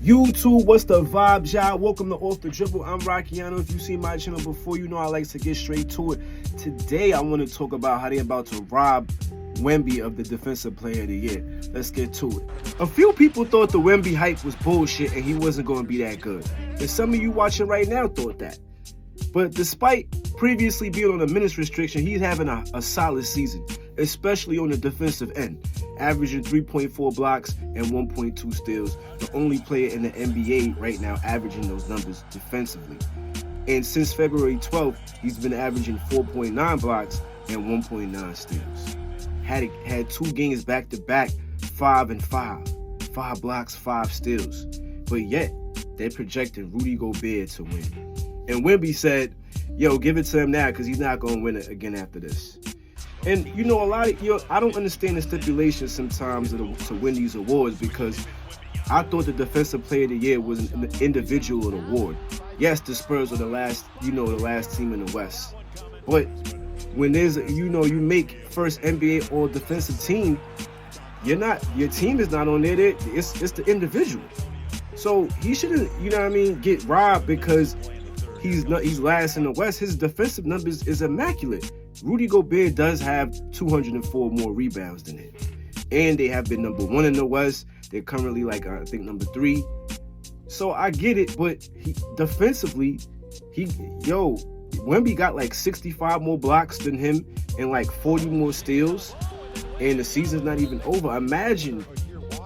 YouTube, what's the vibes, y'all? Welcome to Off the Dribble. I'm Rockiano. If you see my channel before, you know I like to get straight to it. Today, I want to talk about how they're about to rob Wemby of the Defensive Player of the Year. Let's get to it. A few people thought the Wemby hype was bullshit and he wasn't going to be that good. And some of you watching right now thought that. But despite previously being on a minutes restriction, he's having a solid season, especially on the defensive end, averaging 3.4 blocks and 1.2 steals, the only player in the NBA right now averaging those numbers defensively. And since February 12th, he's been averaging 4.9 blocks and 1.9 steals. Had 2 games back-to-back, 5 and 5. 5 blocks, 5 steals. But yet, they're projecting Rudy Gobert to win. And Wemby said, yo, give it to him now because he's not going to win it again after this. And, you know, I don't understand the stipulations sometimes to win these awards because I thought the Defensive Player of the Year was an individual award. Yes, the Spurs are the last team in the West. But when you make first NBA All Defensive Team, your team is not on there. It's the individual. So he shouldn't, get robbed because he's last in the West. His defensive numbers is immaculate. Rudy Gobert does have 204 more rebounds than him. And they have been number 1 in the West. They're currently I think number 3. So I get it, but defensively, Wemby got 65 more blocks than him and 40 more steals. And the season's not even over. Imagine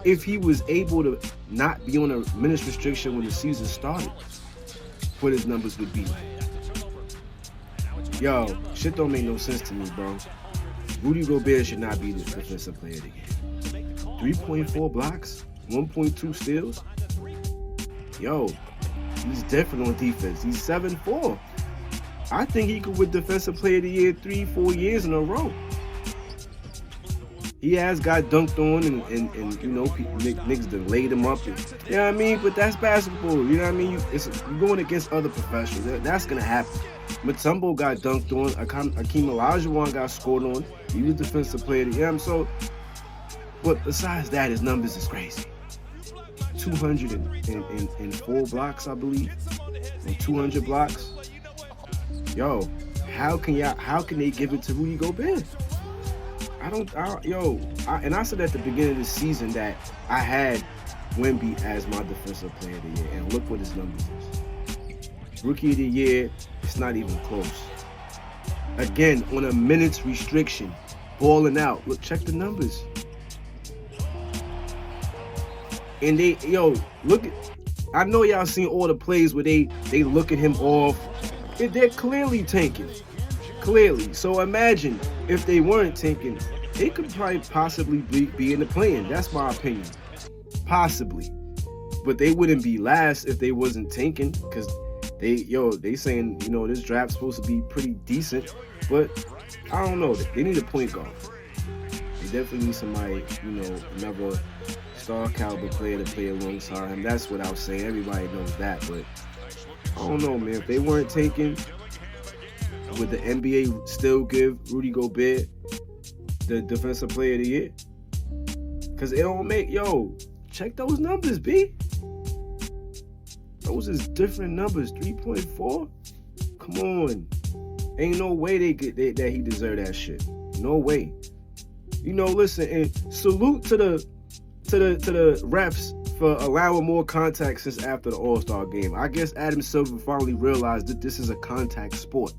if he was able to not be on a minutes restriction when the season started, what his numbers would be like. Yo, shit don't make no sense to me, bro. Rudy Gobert should not be the Defensive Player of the Year. 3.4 blocks, 1.2 steals. Yo, he's different on defense. He's 7'4". I think he could win Defensive Player of the Year 3-4 years in a row. He has got dunked on and niggas done laid him up. You know what I mean? But that's basketball. You know what I mean? You're going against other professionals. That's going to happen. Mutombo got dunked on. Akeem Olajuwon got scored on. He was Defensive Player of the Year. But besides that, his numbers is crazy. 204 blocks, I believe. And 200 blocks. Yo, how can they give it to Rudy Gobert? I said at the beginning of the season that I had Wemby as my Defensive Player of the Year, and look what his numbers is. Rookie of the Year, it's not even close. Again, on a minutes restriction, balling out. Look, check the numbers. And I know y'all seen all the plays where they looking him off. They're clearly tanking. Clearly. So imagine if they weren't tanking, they could probably possibly be in the play-in. That's my opinion. Possibly. But they wouldn't be last if they wasn't tanking because they saying, this draft's supposed to be pretty decent. But I don't know. They need a point guard. They definitely need somebody, another star caliber player to play alongside him. That's what I was saying. Everybody knows that. But I don't know, man. If they weren't tanking, would the NBA still give Rudy Gobert the Defensive Player of the Year? Because it don't make... check those numbers, B. Those is different numbers. 3.4? Come on. Ain't no way that he deserved that shit. No way. Listen, and salute to the refs for allowing more contact since after the All-Star game. I guess Adam Silver finally realized that this is a contact sport.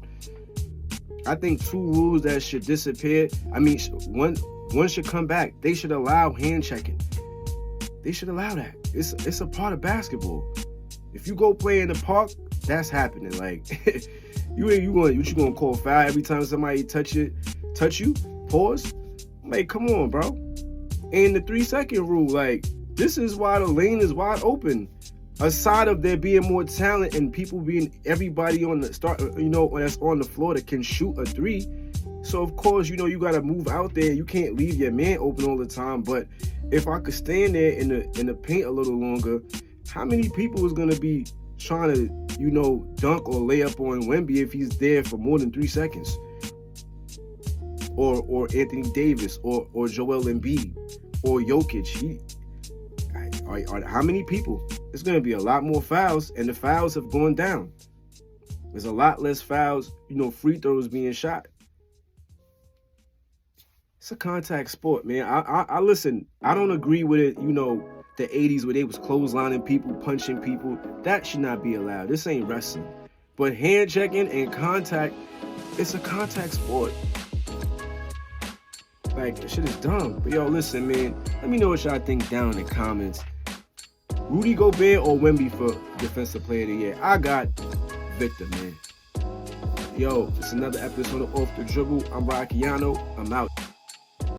I think 2 rules that should disappear. I mean, one should come back. They should allow hand checking. They should allow that. It's a part of basketball. If you go play in the park, that's happening. You gonna call foul every time somebody touch you? Pause. Come on, bro. And the 3-second rule, this is why the lane is wide open. Aside of there being more talent and everybody on the start, that's on the floor that can shoot a 3. So of course, you gotta move out there. You can't leave your man open all the time. But if I could stand there in the paint a little longer, how many people is gonna be trying to, dunk or lay up on Wemby if he's there for more than 3 seconds? Or Anthony Davis or Joel Embiid or Jokic. How many people? It's going to be a lot more fouls, and the fouls have gone down. There's a lot less fouls, free throws being shot. It's a contact sport, man. I listen. I don't agree with it. The 80s where they was clotheslining people, punching people. That should not be allowed. This ain't wrestling. But hand checking and contact, it's a contact sport. Like, that shit is dumb. But yo, listen, man. Let me know what y'all think down in the comments. Rudy Gobert or Wemby for Defensive Player of the Year? I got Victor, man. Yo, it's another episode of Off the Dribble. I'm Rockiano. I'm out.